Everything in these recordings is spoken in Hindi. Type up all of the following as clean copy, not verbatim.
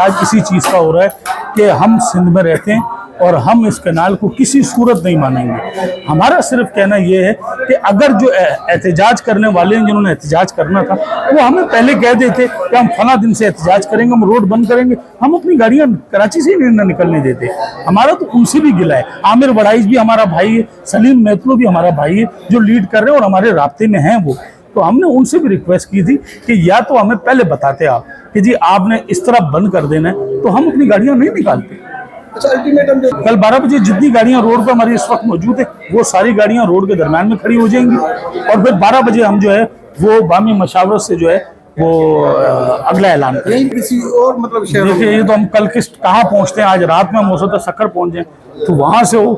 एहतजाज इसी चीज़ का हो रहा है कि हम सिंध में रहते हैं और हम इस कैनाल को किसी सूरत नहीं मानेंगे। हमारा सिर्फ कहना यह है कि अगर जो एहतजाज करने वाले हैं, जिन्होंने एहतजाज करना था, वो हमें पहले कह देते कि हम फला दिन से एहतजाज करेंगे, हम रोड बंद करेंगे, हम अपनी गाड़ियां कराची से ही निकलने देते। हमारा तो उनसे भी गिला है। आमिर वड़ाइज भी हमारा भाई है, सलीम मेतलो भी हमारा भाई है, जो लीड कर रहे हैं और हमारे राब्ते में हैं वो। तो हमने उनसे भी रिक्वेस्ट की थी कि या तो हमें पहले बताते आप कि जी आपने इस तरह बंद कर देना है, तो हम अपनी गाड़ियां नहीं निकालते। अच्छा, अल्टीमेटम कल 12 बजे जितनी गाड़ियां रोड पर हमारी इस वक्त मौजूद है, वो सारी गाड़ियां रोड के दरम्यान में खड़ी हो जाएंगी और फिर 12 बजे हम जो है वो बामी मशावरत से जो है वो अगला ऐलान करेंगे। किसी और मतलब देखिए, ये तो हम कल कहाँ पहुंचते हैं, आज रात में हम हो सकता है सक्कर पहुंच जाए, तो वहां से हो,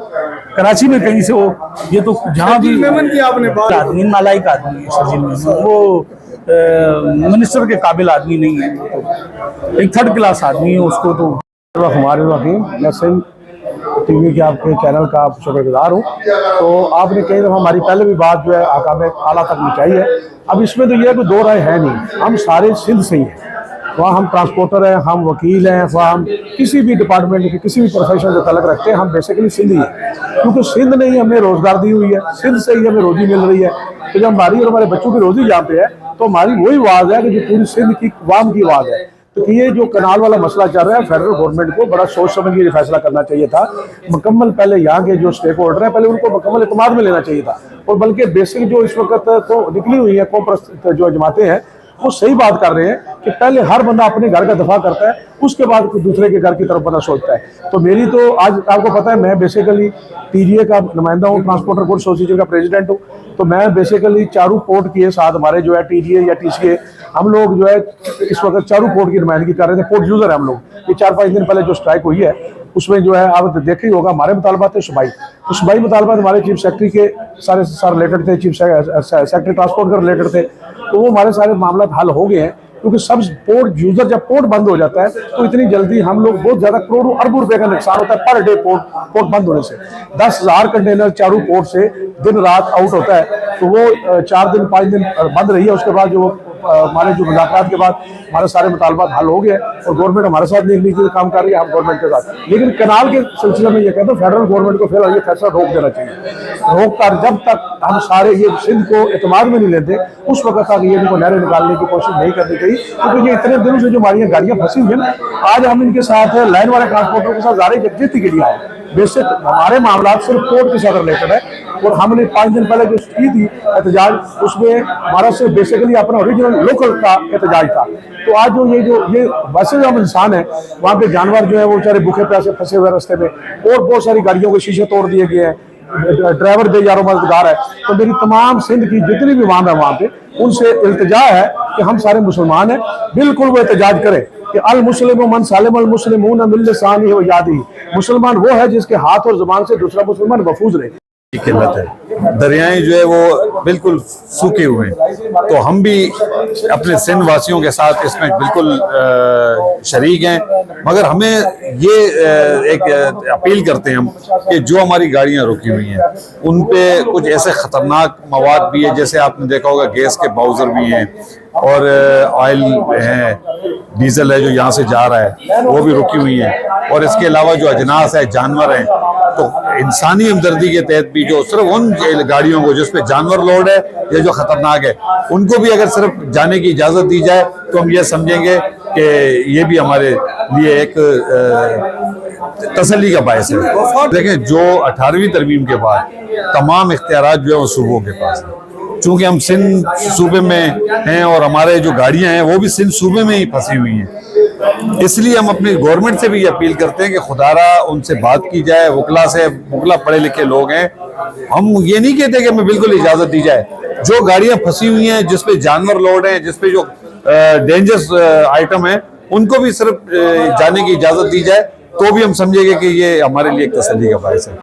कराची में कहीं से हो, ये तो जहाँ भी की आपने बात आदमी नालायक आदमी है शर्जील मेमन, वो मिनिस्टर के काबिल आदमी नहीं है, तो एक थर्ड क्लास आदमी है, उसको तो हमारे वकीम मैं सिंह टीवी के आपके चैनल का आप शुक्रगुजार हूँ। तो आपने कई दफ़ा हमारी पहले भी बात जो है आकाम आला तक पहुँचाई है। अब इसमें तो ये कोई दो राय है नहीं, हम सारे सिंध से ही हैं। वहाँ हम ट्रांसपोर्टर हैं, हम वकील हैं, वहाँ हम किसी भी डिपार्टमेंट के किसी भी प्रोफेशन से तलक रखते हैं, हम बेसिकली सिंधी हैं। क्योंकि सिंध ने ही हमें रोज़गार दी हुई है, सिंध से ही हमें रोज़ी मिल रही है। तो जब हमारी और हमारे बच्चों की रोज़ी यहाँ पे है, तो हमारी वही आवाज़ है कि जो पूरी सिंध की अवाम की आवाज़ है। तो ये जो कनाल वाला मसला चल रहा है, फेडरल गवर्नमेंट को बड़ा सोच समझ के फैसला करना चाहिए था। मुकम्मल पहले यहाँ के जो स्टेक होल्डर हैं, पहले उनको मुकम्मल इत्मीनान में लेना चाहिए था। और बल्कि बेसिक जो इस वक्त तो निकली हुई है जो जमातें हैं, वो सही बात कर रहे हैं कि पहले हर बंदा अपने घर का दफा करता है, उसके बाद दूसरे के घर की तरफ बंदा सोचता है। तो मेरी तो आज आपको पता है, मैं बेसिकली टीजीए का नुमाइंदा हूँ, ट्रांसपोर्टर गुड एसोसिएशन का प्रेसिडेंट हूँ। तो मैं बेसिकली चारों पोर्ट के साथ हमारे जो है टीजीए या टीसीए, हम लोग जो है इस वक्त चारों पोर्ट की नुमाइंदगी कर रहे थे। पोर्ट यूजर है हम लोग। ये 4-5 दिन पहले जो स्ट्राइक हुई है, उसमें जो है आप देख ही होगा, हमारे मुतालबात थे सूबाई। तो सूबाई मुतालबात हमारे चीफ सेक्रेटरी के सारे रिलेटेड थे, चीफ सेक्रेटरी ट्रांसपोर्ट के रिलेटेड थे। तो वो हमारे सारे मामला हल हो गए हैं, क्योंकि सब पोर्ट यूजर जब पोर्ट बंद हो जाता है तो इतनी जल्दी हम लोग बहुत ज्यादा करोड़ों अरबों रुपए का नुकसान होता है पर डे पोर्ट बंद होने से। 10,000 कंटेनर चारों पोर्ट से दिन रात आउट होता है। तो वो 4 दिन 5 दिन बंद रही है। उसके बाद जो हमारे जो मुज़ाकरात के बाद हमारे सारे मुतालबात हल हो गए और गवर्नमेंट हमारे साथ देखने के लिए काम कर रही है, हम गवर्नमेंट के साथ। लेकिन कनाल के सिलसिले में ये कहते हैं फेडरल गवर्नमेंट को फिलहाल ये फैसला रोक देना चाहिए। रोक कर जब तक हम सारे ये सिंध को एतमाद में नहीं लेते, उस वक्त तक ये इनको नहरें निकालने की कोशिश नहीं करनी चाहिए। क्योंकि ये इतने दिनों से जो हमारी गाड़ियाँ फंसी हुई है ना, आज हम इनके साथ लाइन वाले ट्रांसपोर्टर के साथ ज़ाहिर यकजहती के लिए आए। बेसिक हमारे मामला सिर्फ पोर्ट के साथ रिलेटेड है और हमने 5 दिन पहले जो की थी एहतजाज, उसमें हमारा सिर्फ बेसिकली अपना ओरिजिनल लोकल का एहतजाज था। तो आज जो ये वैसे जो हम इंसान है, वहाँ पे जानवर जो है वो बेचारे भूखे प्यासे फंसे हुए रास्ते में, और बहुत सारी गाड़ियों के शीशे तोड़ दिए गए हैं, ड्राइवर बेयारो मददगार है। तो मेरी तमाम सिंध की जितनी भी वाम है वहाँ पे, उनसे इल्तिजा है कि हम सारे मुसलमान हैं, बिल्कुल वो एहतजाज करें कि अल मुस्लिम मन सालिम अल मुस्लिमून मिन लिसानिही व यादिही। मुसलमान वो है जिसके हाथ और जुबान से दूसरा मुसलमान महफूज रहे। किल्लत है, दरियाएं जो है वो बिल्कुल सूखे हुए हैं। तो हम भी अपने सिंध वासियों के साथ इसमें बिल्कुल शरीक हैं, मगर हमें ये एक अपील करते हैं हम कि जो हमारी गाड़ियां रुकी हुई हैं उन पे कुछ ऐसे ख़तरनाक मवाद भी है, जैसे आपने देखा होगा गैस के बाउजर भी हैं और ऑयल है, डीजल है जो यहाँ से जा रहा है, वो भी रुकी हुई है। और इसके अलावा जो अजनास है, जानवर हैं, तो इंसानी हमदर्दी के तहत भी जो सिर्फ उन गाड़ियों को जिसपे जानवर लोड है या जो खतरनाक है, उनको भी अगर सिर्फ जाने की इजाजत दी जाए तो हम ये समझेंगे कि ये भी हमारे लिए एक तसल्ली का बायस है। देखें, जो 18वीं तरमीम के बाद तमाम इख्तियारात जो है वो सूबों के पास है। चूंकि हम सिंध सूबे में हैं और हमारे जो गाड़ियां हैं वो भी सिंध सूबे में ही फंसी हुई हैं, इसलिए हम अपनी गवर्नमेंट से भी अपील करते हैं कि खुदारा उनसे बात की जाए। वकला से, वकला पढ़े लिखे लोग हैं, हम ये नहीं कहते कि हमें बिल्कुल इजाजत दी जाए। जो गाड़ियां फंसी हुई हैं, जिसपे जानवर लोड हैं, जिसपे जो डेंजरस आइटम है, उनको भी सिर्फ जाने की इजाजत दी जाए, तो भी हम समझेंगे कि ये हमारे लिए एक तसल्ली का बायस है।